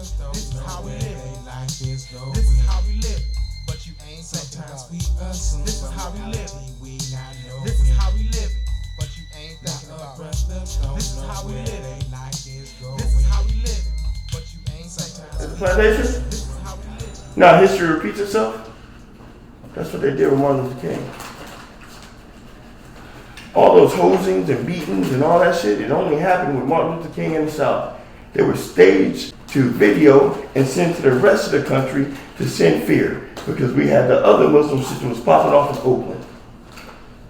This is how we live. This is how we live. But you ain't thinking about it. This is how we live. This is how we live. But you ain't thinking about it. This is how we live. This is how we live. But you ain't thinking about it. Plantation? This is how we live. Now history repeats itself. That's what they did with Martin Luther King. All those hosings and beatings and all that shit, it only happened with Martin Luther King in the South. They were staged to video and sent to the rest of the country to send fear because we had the other Muslim systems popping off in Oakland.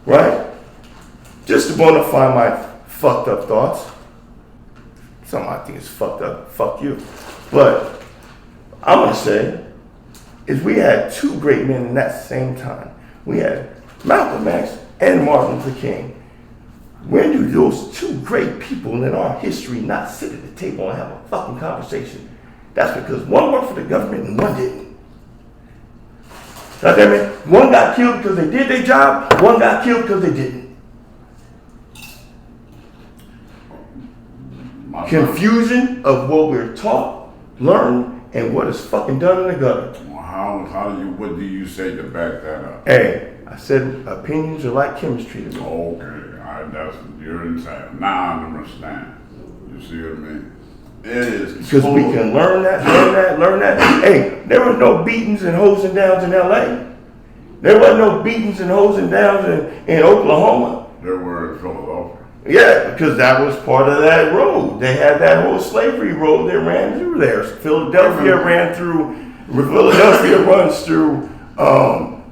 Right? Just to bonify my fucked up thoughts. Some I think is fucked up. Fuck you. But I'm going to say is we had two great men in that same time. We had Malcolm X and Martin Luther King. When do those two great people in our history not sit at the table and have a fucking conversation? That's because one worked for the government and one didn't. That mean? One got killed because they did their job, one got killed because they didn't. Confusion of what we're taught, learned, and what is fucking done in the gutter. What do you say to back that up? Hey, I said opinions are like chemistry to me. Okay, you're insane. Now I understand. You see what I mean? It is. Because we can learn that. Hey, there were no beatings and hosing downs in LA. There wasn't no beatings and hosing downs in Oklahoma. There were in Philadelphia. Yeah, because that was part of that road. They had that whole slavery road that ran through there. Philadelphia runs through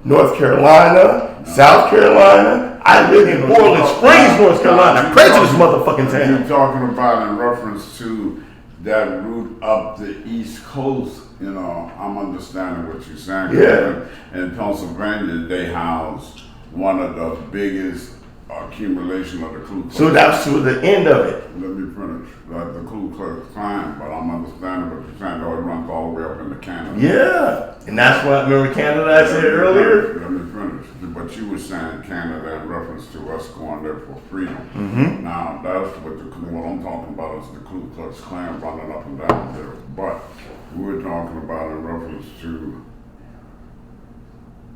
North Carolina, South Carolina. I live in Borland Springs, North Carolina. Pray to this motherfucking town. You're talking about in reference to that route up the East Coast. You know, I'm understanding what you're saying. Yeah. In Pennsylvania, they housed one of the biggest accumulation of the Ku Klux. So that's to the end of it. Let me finish. Like the Ku Klux Klan, but I'm understanding what you're saying. Though it runs all the way up into Canada. Yeah, and that's what, remember Canada I said earlier? Let me finish. But you were saying Canada in reference to us going there for freedom. Mm-hmm. Now, that's what I'm talking about is the Ku Klux Klan running up and down there. But we're talking about in reference to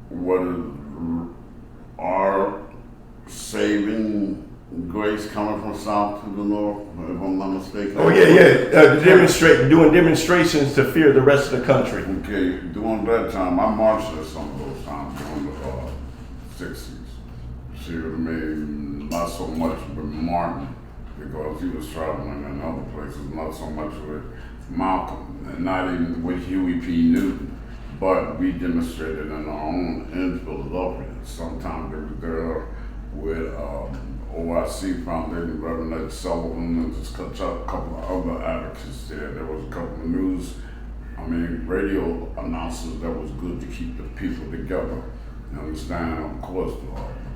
what is our saving grace coming from south to the north, if I'm not mistaken. Oh doing demonstrations to fear the rest of the country. Okay, during that time, I marched at some of those times during the 60s. See what I mean? Not so much with Martin, because he was traveling in other places, not so much with Malcolm, and not even with Huey P. Newton, but we demonstrated in our own in Philadelphia. Sometimes they were there with OIC Foundation, Reverend Ed Sullivan, and just a couple of other advocates there. There was a couple of radio announcers that was good to keep the people together. You understand? Of course,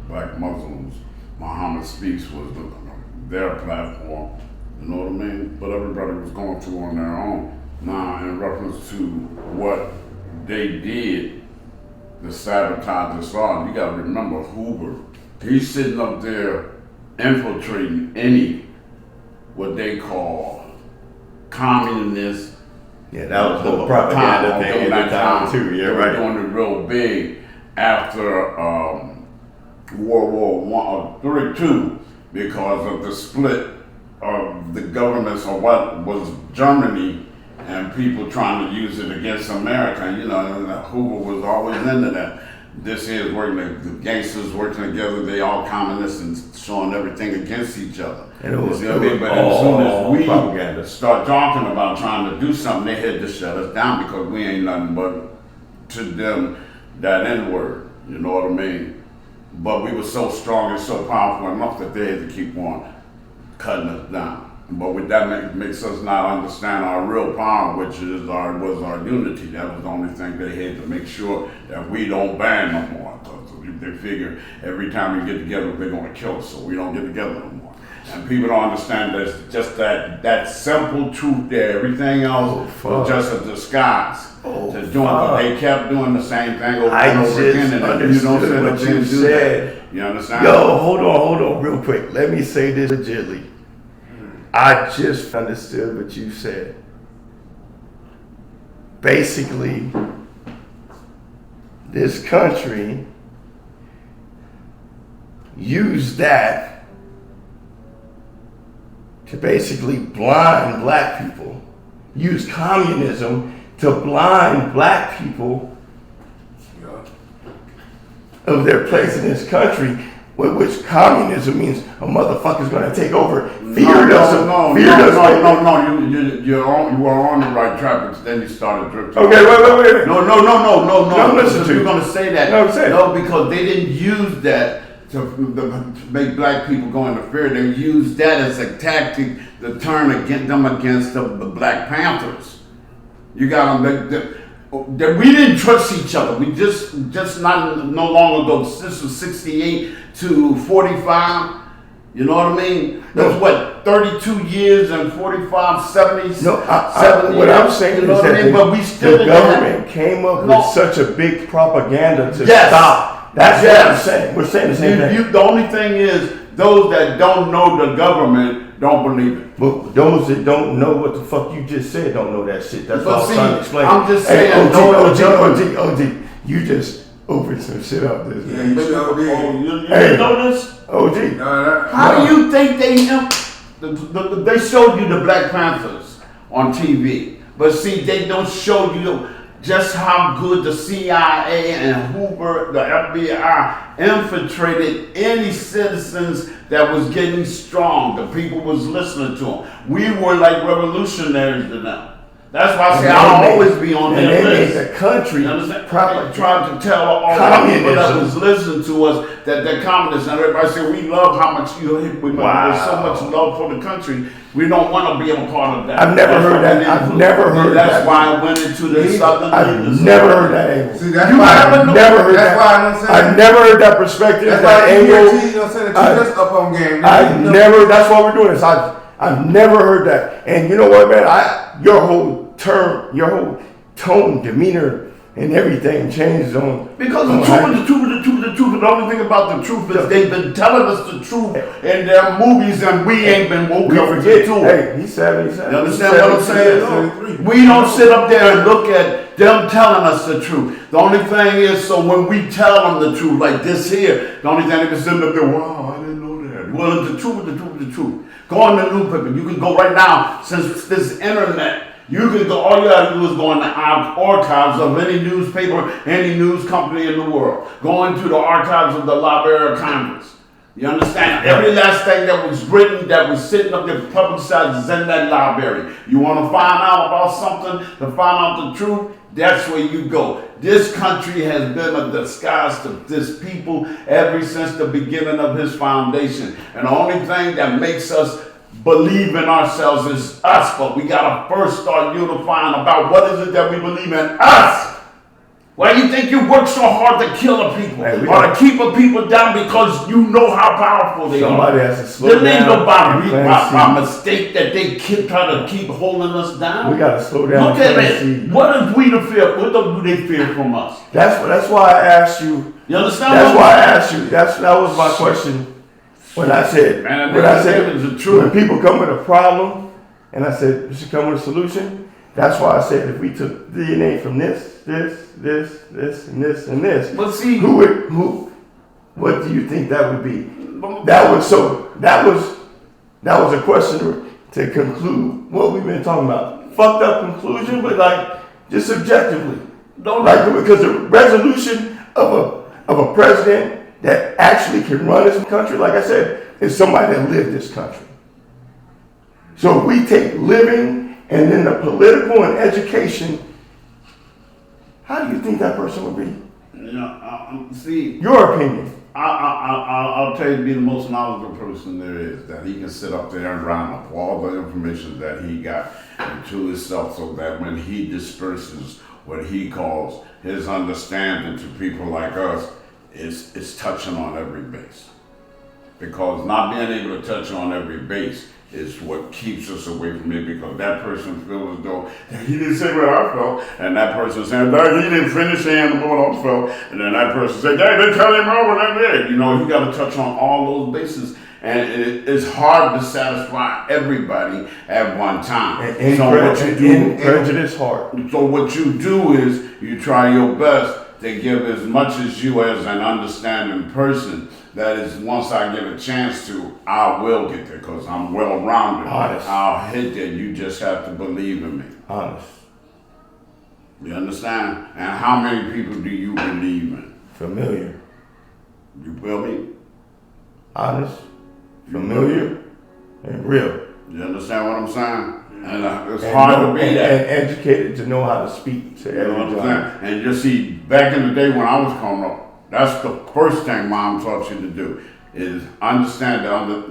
Black Muslims, Muhammad Speaks was their platform. You know what I mean? But everybody was going through on their own. Now, in reference to what they did to sabotage us all, you gotta remember Hoover. He's sitting up there infiltrating any, what they call, communist. Yeah, that was the propaganda thing at the time too. Yeah, they right. They were doing it real big after World War II because of the split of the governments of what was Germany and people trying to use it against America. You know, Hoover was always into that. This is working, the gangsters working together, they all communists and showing everything against each other. And it was, But as soon as we propaganda. start talking about trying to do something, they had to shut us down because we ain't nothing but to them that N-word, you know what I mean? But we were so strong and so powerful enough that they had to keep on cutting us down. But with that makes us not understand our real power, which was our unity. That was the only thing they had to make sure that we don't band no more. Because they figure every time we get together, they're going to kill us, so we don't get together no more. And people don't understand that just that simple truth there. Everything else was just a disguise. But they kept doing the same thing over and over again. And you don't say what you said. You understand? Yo, hold on, real quick. Let me say this legitly. I just understood what you said. basically this country used that to basically blind black people, use communism to blind black people of their place in this country, which communism means a motherfucker's gonna take over. Fear doesn't. No. You were on the right track, but then you started drifting. Okay, wait. No. I'm listening to you. You're gonna say that. No, say it. No, because they didn't use that to make black people go into fear. They used that as a tactic to turn them against the Black Panthers. You got them. We didn't trust each other. We just no long ago. This was 68 to 45. You know what I mean? That's what 32 years and 45, 70. No, what I'm saying is that the government came up with such a big propaganda to stop. That's what I'm saying. We're saying the same thing. The only thing is, those that don't know the government don't believe it. But those that don't know what the fuck you just said don't know that shit. That's what I'm trying to explain. I'm just saying. OG, you just opened some shit up this Yeah, you sure did. You know this? OG. How do you think they showed you the Black Panthers on TV? But see, they don't show you just how good the CIA and Hoover, the FBI, infiltrated any citizens that was getting strong. The people was listening to them. We were like revolutionaries to them. That's why I say I'll always be on their list. The country trying to tell all the people that was listening to us that they're communists. And everybody said, we love how much you hit with. There's so much love for the country. We don't want to be a part of that. I've never heard that. I've never heard that. That's why I went into the Southern. I've never heard that angle. See, that's why I never heard that. I've never heard that perspective. That's that why angle. you know, saying that you just up on game. I've never. That's why we're doing this. I've never heard that. And you know what, man? Your whole tone, demeanor, and everything changes on. Because the truth. The only thing about the truth is they've been telling us the truth in their movies, and we ain't been woke up to it. Hey, he's 70. You understand what I'm saying? We don't sit up there and look at them telling us the truth. The only thing is, so when we tell them the truth, like this here, the only thing they can sit up there, wow, I didn't know that. Well, the truth. Go on the newspaper. You can go right now, since this internet. You can go, all you have to do is go in the archives of any newspaper, any news company in the world. Go into the archives of the Library of Congress. You understand? Every last thing that was written, that was sitting up there publicized is in that library. You want to find out about something, to find out the truth, that's where you go. This country has been a disguise to this people ever since the beginning of his foundation. And the only thing that makes us believe in ourselves is us, but we gotta first start unifying about what is it that we believe in us. Why do you think you work so hard to kill a people or to keep a people down because you know how powerful they Somebody are? has to slow down. There ain't nobody by mistake that they try to keep holding us down. We gotta slow down. Look at it. What is we to fear? What do they fear from us? That's why I asked you. You understand? That's why I asked you. That was my question. When I said, the truth. when people come with a problem, and I said, you should come with a solution, that's why I said, if we took DNA from this, and this, but see, what do you think that would be? That was a question to conclude what we've been talking about. Fucked up conclusion, but like, just subjectively. Because the resolution of a president that actually can run this country, like I said, is somebody that lived this country. So if we take living and then the political and education, how do you think that person would be? You know, see, your opinion. I'll tell you, to be the most knowledgeable person there is, that he can sit up there and round up all the information that he got into himself, so that when he disperses what he calls his understanding to people like us, it's touching on every base. Because not being able to touch on every base is what keeps us away from it, because that person feels as though he didn't say what I felt, and that person saying, no, he didn't finish saying what I felt, and then that person said, they tell him over that day. You know, you got to touch on all those bases, And it's hard to satisfy everybody at one time. And prejudice hard. So what you do is you try your best to give as much as you as an understanding person. That is, once I get a chance to, I will get there because I'm well-rounded. Honest. I'll hit there. You just have to believe in me. Honest. You understand? And how many people do you believe in? Familiar. You feel me? Honest. Familiar. And real. You understand what I'm saying? And it's hard to be that. And educated to know how to speak to You know what I'm everybody. saying? And you see, back in the day when I was coming up, that's the first thing Mom taught you to do is understand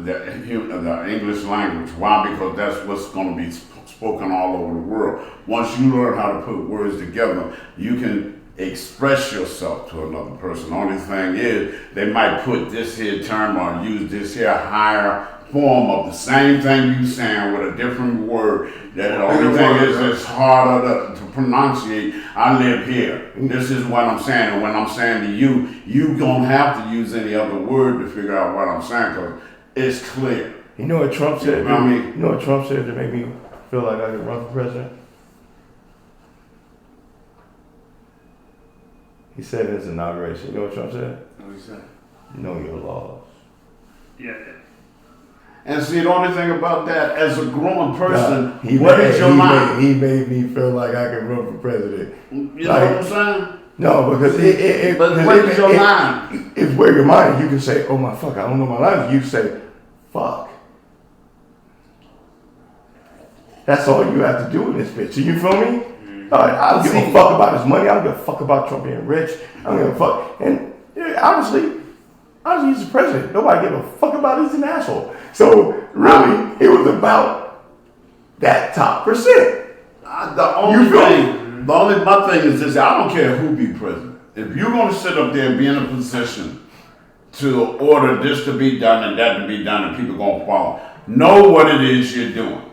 the English language. Why? Because that's what's going to be spoken all over the world. Once you learn how to put words together, you can express yourself to another person. The only thing is, they might put this here term or use this here higher form of the same thing you saying with a different word. That the only thing is it's harder to pronunciate. I live here. This is what I'm saying. And when I'm saying to you, you don't have to use any other word to figure out what I'm saying because it's clear. You know what Trump said? You know what I mean? You know what Trump said to make me feel like I could run for president? He said in his inauguration. You know what Trump said? What did he say? Know your laws. Yeah. And see, the only thing about that, as a grown person, He what is your mind? He made me feel like I could run for president. You know what I'm saying? No, because But what is your mind? It's where your mind. You can say, "Oh my fuck, I don't know my lines." You say, "Fuck." That's all you have to do in this bitch. You feel me? I don't give a fuck about his money. I don't give a fuck about Trump being rich. I don't give a fuck. And honestly, he's the president. Nobody give a fuck about he's an asshole. So really, it was about that top percent. The only my thing is this: I don't care who be president. If you're gonna sit up there and be in a position to order this to be done and that to be done, and people gonna follow, know what it is you're doing.